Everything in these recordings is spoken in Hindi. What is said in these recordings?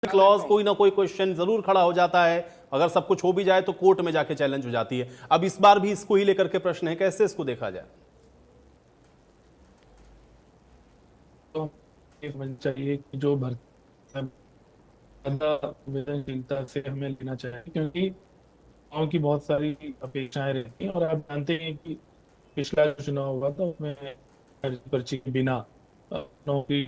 क्लॉज कोई ना कोई क्वेश्चन जरूर खड़ा हो जाता है। अगर सब कुछ हो भी जाए तो कोर्ट में जाके चैलेंज हो जाती है। अब इस बार भी इसको ही लेकर के प्रश्न है, कैसे इसको देखा जाए? तो ये समझना चाहिए कि जो भर्ती ज्यादा संवेदनशीलता से हमें लेना चाहिए, क्योंकि गाँव की बहुत सारी अपेक्षाएं रहती हैं। और आप जानते हैं कि पिछला जो चुनाव हुआ था उसमें पर्ची के बिना नौकरी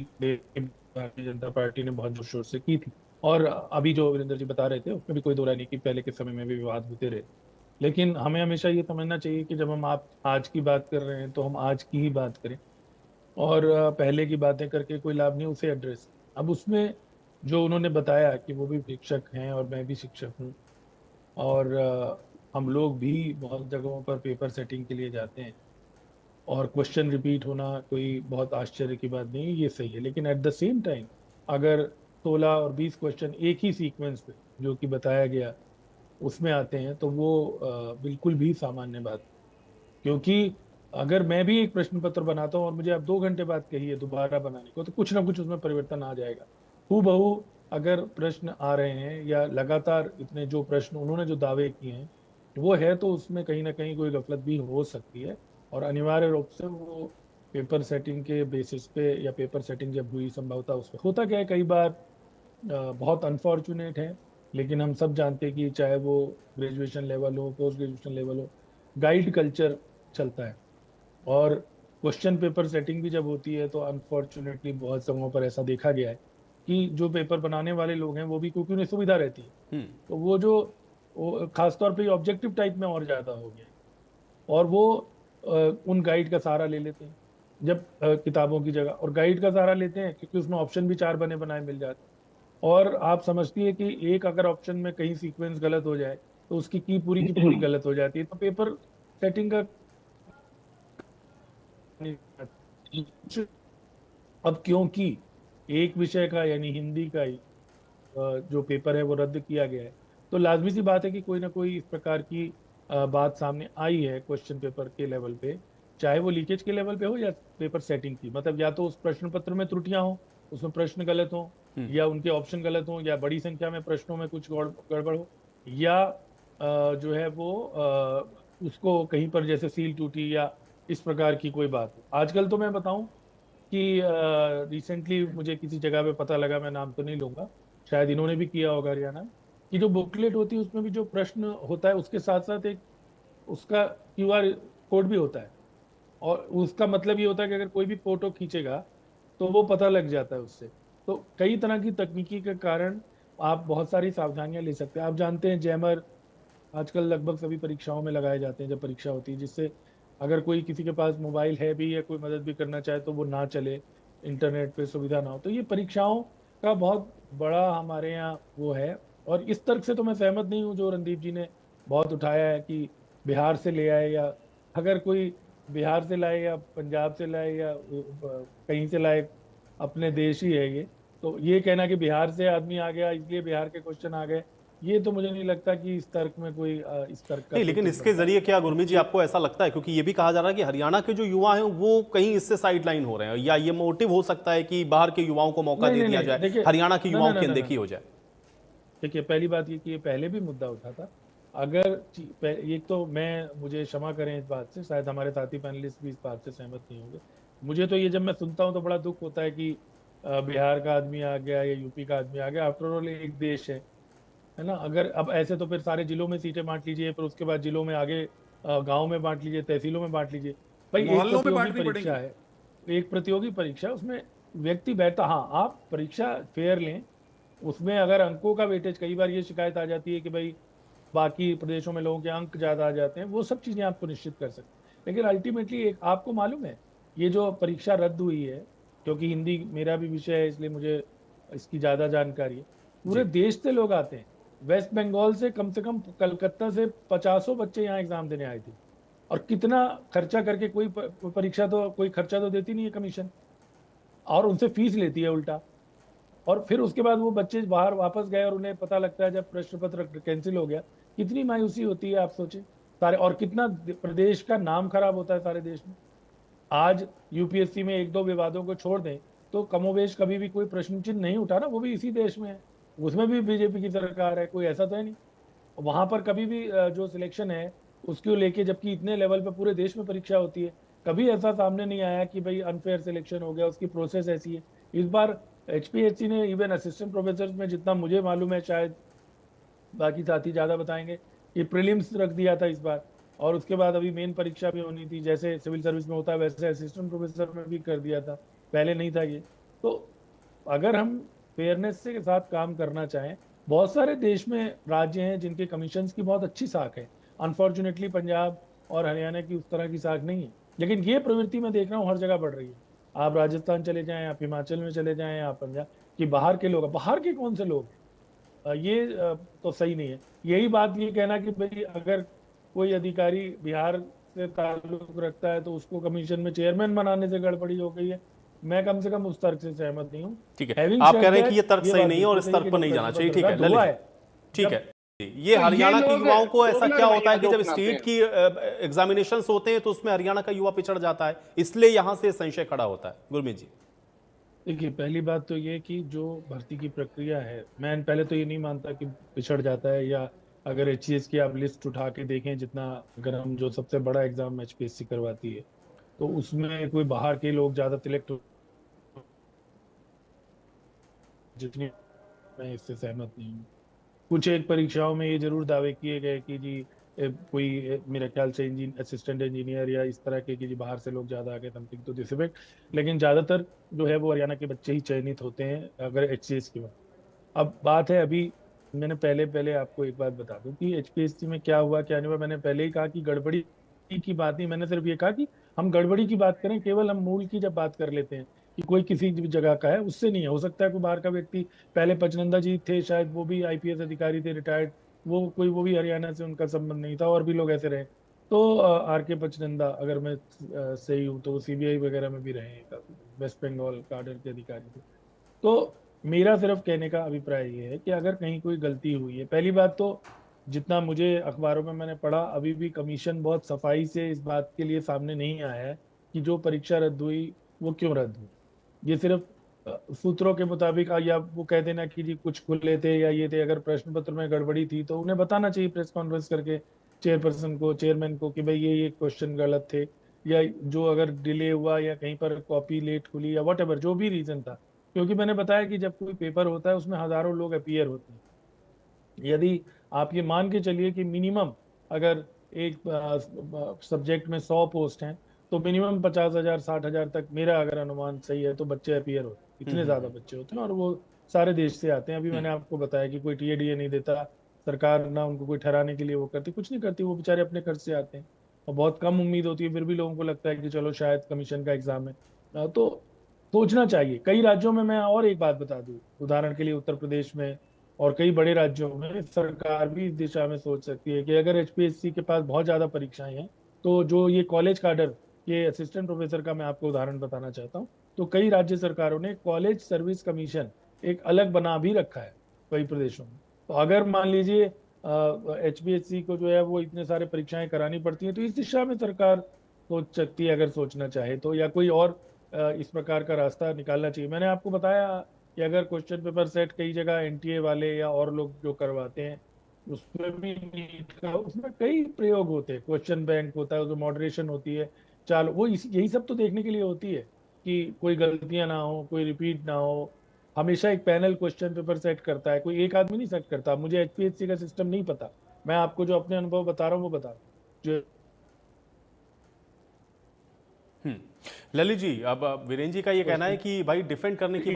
भारतीय जनता पार्टी ने बहुत जोर शोर से की थी। और अभी जो वीरेंद्र जी बता रहे थे उसमें भी कोई दो राय नहीं कि पहले के समय में भी विवाद होते रहे। लेकिन हमें हमेशा ये समझना चाहिए कि जब हम आप आज की बात कर रहे हैं तो हम आज की ही बात करें। और पहले की बातें करके कोई लाभ नहीं, उसे एड्रेस। अब उसमें जो उन्होंने बताया कि वो भी शिक्षक हैं और मैं भी शिक्षक हूँ, और हम लोग भी बहुत जगहों पर पेपर सेटिंग के लिए जाते हैं, और क्वेश्चन रिपीट होना कोई बहुत आश्चर्य की बात नहीं है, ये सही है। लेकिन एट द सेम टाइम अगर 16 और 20 क्वेश्चन एक ही सीक्वेंस पे जो कि बताया गया उसमें आते हैं तो वो बिल्कुल भी सामान्य बात नहीं। क्योंकि अगर मैं भी एक प्रश्न पत्र बनाता हूँ और मुझे आप 2 घंटे बाद कहिए दोबारा बनाने को, तो कुछ ना कुछ उसमें परिवर्तन आ जाएगा। हूबहू अगर प्रश्न आ रहे हैं या लगातार इतने जो प्रश्न उन्होंने जो दावे किए हैं वो है, तो उसमें कहीं ना कहीं कोई गफलत भी हो सकती है। और अनिवार्य रूप से वो पेपर सेटिंग के बेसिस पे, या पेपर सेटिंग जब हुई संभवतः उस पर होता क्या है कई बार, बहुत अनफॉर्चुनेट है। लेकिन हम सब जानते हैं कि चाहे वो ग्रेजुएशन लेवल हो, पोस्ट ग्रेजुएशन लेवल हो, गाइड कल्चर चलता है। और क्वेश्चन पेपर सेटिंग भी जब होती है तो अनफॉर्चुनेटली बहुत जगहों पर ऐसा देखा गया है कि जो पेपर बनाने वाले लोग हैं वो भी, क्योंकि उन्हें सुविधा रहती है, तो वो खासतौर पे ऑब्जेक्टिव टाइप में और ज्यादा हो गया है। और वो उन गाइड का सहारा ले लेते हैं जब किताबों की जगह, और गाइड का सहारा लेते हैं क्योंकि उसमें ऑप्शन भी चार बने बनाए मिल जाते हैं। और आप समझती है कि एक अगर ऑप्शन में कहीं सीक्वेंस गलत हो जाए तो उसकी की पूरी गलत हो जाती है, तो पेपर सेटिंग का अब क्योंकि एक विषय का यानी हिंदी का ही जो पेपर है वो रद्द किया गया है, तो लाजमी सी बात है कि कोई ना कोई इस प्रकार की बात सामने आई है क्वेश्चन पेपर के लेवल पे। चाहे वो लीकेज के लेवल पे हो या पेपर सेटिंग की, मतलब या तो उस प्रश्न पत्र में त्रुटियां हो, उसमें प्रश्न गलत हो, या उनके ऑप्शन गलत हो, या बड़ी संख्या में प्रश्नों में कुछ गड़बड़ हो, या जो है वो उसको कहीं पर जैसे सील टूटी या इस प्रकार की कोई बात हो। आजकल तो मैं बताऊं कि रिसेंटली मुझे किसी जगह पे पता लगा, मैं नाम तो नहीं लूंगा, शायद इन्होंने भी किया होगा हरियाणा, कि जो बुकलेट होती है उसमें भी जो प्रश्न होता है उसके साथ साथ एक उसका क्यूआर कोड भी होता है। और उसका मतलब ये होता है कि अगर कोई भी फोटो खींचेगा तो वो पता लग जाता है उससे। तो कई तरह की तकनीकी के कारण आप बहुत सारी सावधानियां ले सकते हैं। आप जानते हैं जैमर आजकल लगभग सभी परीक्षाओं में लगाए जाते हैं जब परीक्षा होती है, जिससे अगर कोई किसी के पास मोबाइल है भी या कोई मदद भी करना चाहे तो वो ना चले, इंटरनेट पे सुविधा ना हो। तो ये परीक्षाओं का बहुत बड़ा हमारे यहाँ वो है। और इस तर्क से तो मैं सहमत नहीं हूँ जो रणदीप जी ने बहुत उठाया है कि बिहार से ले आए, या अगर कोई बिहार से लाए या पंजाब से लाए या कहीं से लाए, अपने देश ही है ये। तो ये कहना कि बिहार से आदमी आ गया इसलिए बिहार के क्वेश्चन आ गए, ये तो मुझे नहीं लगता कि इस तर्क में कोई इस तर्क का नहीं, कोई लेकिन तुक इसके बनता है। जरिए क्या गुरमीत जी क्योंकि आपको ऐसा लगता है, क्योंकि ये भी कहा जा रहा है कि हरियाणा के जो युवा हैं वो कहीं इससे साइडलाइन हो रहे हैं, या ये मोटिव हो सकता है कि बाहर के युवाओं को मौका नहीं दे नहीं दिया नहीं, जाए, देखिए, हरियाणा के ना ना युवाओं ना की ना ना अनदेखी ना, हो जाए? देखिए पहली बात ये कि ये पहले भी मुद्दा उठा था। अगर ये तो मैं, मुझे क्षमा करें इस बात से, शायद हमारे साथी पैनलिस्ट भी इस बात से सहमत नहीं होंगे। मुझे तो ये जब मैं सुनता हूँ तो बड़ा दुख होता है कि बिहार का आदमी आ गया या यूपी का आदमी आ गया। आफ्टर ऑल एक देश है ना। अगर अब ऐसे तो फिर सारे जिलों में सीटें बांट लीजिए, फिर उसके बाद जिलों में आगे गांव में बांट लीजिए, तहसीलों में बांट लीजिए। भाई एक मोहल्लों में प्रतियोगी बांटनी परीक्षा पड़ेंगी। है, एक प्रतियोगी परीक्षा, उसमें व्यक्ति बैठता, हाँ आप परीक्षा फेयर लें, उसमें अगर अंकों का वेटेज, कई बार ये शिकायत आ जाती है कि भाई बाकी प्रदेशों में लोगों के अंक ज्यादा आ जाते हैं, वो सब चीजें आपको निश्चित कर सकते हैं। लेकिन अल्टीमेटली एक आपको मालूम है, ये जो परीक्षा रद्द हुई है, क्योंकि हिंदी मेरा भी विषय है इसलिए मुझे इसकी ज्यादा जानकारी है, पूरे जी। देश से लोग आते हैं। वेस्ट बंगाल से कम कलकत्ता से पचासों बच्चे यहाँ एग्जाम देने आए थे। और कितना खर्चा करके, कोई परीक्षा तो कोई खर्चा तो देती नहीं है कमीशन, और उनसे फीस लेती है उल्टा। और फिर उसके बाद वो बच्चे बाहर वापस गए और उन्हें पता लगता है जब प्रश्न पत्र कैंसिल हो गया, कितनी मायूसी होती है आप सोचे सारे, और कितना प्रदेश का नाम खराब होता है सारे देश में। आज यूपीएससी में एक दो विवादों को छोड़ दें तो कमोवेश कभी भी कोई प्रश्न चिन्ह नहीं उठा ना, वो भी इसी देश में है। उसमें भी बीजेपी की सरकार है, कोई ऐसा तो है नहीं। वहां पर कभी भी जो सिलेक्शन है उसको लेके, जबकि इतने लेवल पे पूरे देश में परीक्षा होती है, कभी ऐसा सामने नहीं आया कि भाई अनफेयर सिलेक्शन हो गया, उसकी प्रोसेस ऐसी है। इस बार एचपीएससी ने इवन असिस्टेंट प्रोफेसर में, जितना मुझे मालूम है, शायद बाकी साथी ज्यादा बताएंगे, कि प्रीलिम्स रख दिया था इस बार, और उसके बाद अभी मेन परीक्षा भी होनी थी, जैसे सिविल सर्विस में होता है वैसे असिस्टेंट प्रोफेसर में भी कर दिया था, पहले नहीं था ये। तो अगर हम फेयरनेस के साथ काम करना चाहें, बहुत सारे देश में राज्य हैं जिनके कमीशंस की बहुत अच्छी साख है। अनफॉर्चुनेटली पंजाब और हरियाणा की उस तरह की साख नहीं है, लेकिन ये प्रवृत्ति मैं देख रहा हूँ हर जगह बढ़ रही है। आप राजस्थान चले जाएं, आप हिमाचल में चले जाएं, आप पंजाब, कि बाहर के लोग, बाहर के कौन से लोग हैं? ये तो सही नहीं है। यही बात ये कहना कि भाई अगर कोई अधिकारी बिहार से ताल्लुक रखता है तो उसको कमीशन में चेयरमैन बनाने से गड़बड़ी हो गई है, मैं कम से कम उस तर्क से सहमत नहीं हूँ। ठीक है, Having आप said कह रहे हैं कि that, ये तर्क सही बात नहीं है और बिल्कुल इस सही है तर्क कि पर जब नहीं जाना प्रश्न चाहिए। पत्र ठीक है रद्द हुआ है, ठीक जब है। ये तो हरियाणा के लोग युवाओं को ऐसा दोगला क्या होता है कि रवैया जब क्यों स्टेट अपनाते की एग्जामिनेशंस होते हैं तो उसमें हरियाणा का युवा पिछड़ जाता है, इसलिए यहां से संशय खड़ा होता है। गुरमीत जी। देखिए, पहली बात तो ये कि जो भर्ती की प्रक्रिया है, मैं पहले तो ये नहीं मानता कि पिछड़ जाता है, या अगर एचसीएस की आप लिस्ट उठा के देखें, जितना, अगर हम जो सबसे बड़ा एग्जाम एचपीएससी करवाती है, तो उसमें कोई बाहर के लोग ज्यादा सिलेक्ट, जितनी, मैं इससे सहमत नहीं हूँ। कुछ एक परीक्षाओं में ये जरूर दावे किए गए कि जी कोई मेरे ख्याल से असिस्टेंट इंजीनियर या इस तरह के, कि जी बाहर से लोग ज्यादा आ गए, समथिंग टू दिस इफेक्ट। लेकिन ज्यादातर जो है वो हरियाणा के बच्चे ही चयनित होते हैं अगर एचसीएस की बात। अब बात है, अभी मैंने पहले पहले आपको एक बात बता दूं कि एचपीएससी में क्या हुआ क्या नहीं हुआ। मैंने पहले ही कहा कि गड़बड़ी की बात नहीं, मैंने सिर्फ ये कहा कि हम गड़बड़ी की बात करें, केवल हम मूल की जब बात कर लेते हैं कि कोई किसी भी जगह का है, उससे नहीं है। हो सकता है कोई बाहर का व्यक्ति, पहले पचनंदा जी थे शायद, वो भी आईपीएस अधिकारी थे, रिटायर्ड, वो भी हरियाणा से उनका संबंध नहीं था, और भी लोग ऐसे रहे। तो आर के पचनंदा, अगर मैं सही हूँ तो, वो सीबीआई वगैरह में भी रहे हैं, काफी वेस्ट बंगाल काडर के अधिकारी थे। तो मेरा सिर्फ कहने का अभिप्राय ये है कि अगर कहीं कोई गलती हुई है, पहली बात तो, जितना मुझे अखबारों में मैंने पढ़ा, अभी भी कमीशन बहुत सफाई से इस बात के लिए सामने नहीं आया है कि जो परीक्षा रद्द हुई वो क्यों रद्द हुई। ये सिर्फ सूत्रों के मुताबिक, या वो कह देना कि जी कुछ खुले थे या ये थे। अगर प्रश्न पत्र में गड़बड़ी थी तो उन्हें बताना चाहिए प्रेस कॉन्फ्रेंस करके, चेयरपर्सन को, चेयरमैन को, कि भाई ये क्वेश्चन गलत थे, या जो अगर डिले हुआ या कहीं पर कॉपी लेट खुली या वट जो भी रीजन था। क्योंकि मैंने बताया कि जब कोई पेपर होता है उसमें हजारों लोग अपीयर होते हैं। यदि आप ये मान के चलिए कि मिनिमम, अगर एक सब्जेक्ट में 100 पोस्ट हैं, तो मिनिमम 50,000 60,000 तक, मेरा अगर अनुमान सही है, तो बच्चे अपीयर होते हैं। इतने ज्यादा बच्चे होते हैं, और वो सारे देश से आते हैं। अभी मैंने आपको बताया कि कोई टीएडीए नहीं देता, सरकार ना उनको कोई ठहराने के लिए वो करती, कुछ नहीं करती, वो बेचारे अपने खर्च से आते हैं। और बहुत कम उम्मीद होती है, फिर भी लोगों को लगता है कि चलो शायद कमीशन का एग्जाम है। तो सोचना चाहिए। कई राज्यों में, मैं और एक बात बता दूं, उदाहरण के लिए उत्तर प्रदेश में और कई बड़े राज्यों में सरकार भी इस दिशा में सोच सकती है कि अगर एचपीएससी के पास बहुत ज्यादा परीक्षाएं हैं, तो जो ये कॉलेज काडर, ये असिस्टेंट प्रोफेसर का मैं आपको उदाहरण बताना चाहता हूँ, तो कई राज्य सरकारों ने कॉलेज सर्विस कमीशन एक अलग बना भी रखा है कई प्रदेशों में। तो अगर मान लीजिए एचपीएससी को जो है वो इतने सारे परीक्षाएं करानी पड़ती हैं, तो इस दिशा में सरकार सोच सकती है, अगर सोचना चाहे तो, या कोई और इस प्रकार का रास्ता निकालना चाहिए। मैंने आपको बताया कि अगर क्वेश्चन पेपर सेट कई जगह एनटीए वाले या और लोग जो करवाते हैं, उसमें भी नीट का, उसमें कई प्रयोग होते हैं, क्वेश्चन बैंक होता है, जो मॉडरेशन होती है, चाल वो यही सब तो देखने के लिए होती है कि कोई गलतियां ना हो, कोई रिपीट ना हो। हमेशा एक पैनल क्वेश्चन पेपर सेट करता है, कोई एक आदमी नहीं सेट करता। मुझे एचपीएससी का सिस्टम नहीं पता, मैं आपको जो अपने अनुभव बता रहा हूँ वो बता रहा हूँ। जो ललित जी, अब वीरेंद्र जी का ये कहना है कि भाई डिफेंड करने की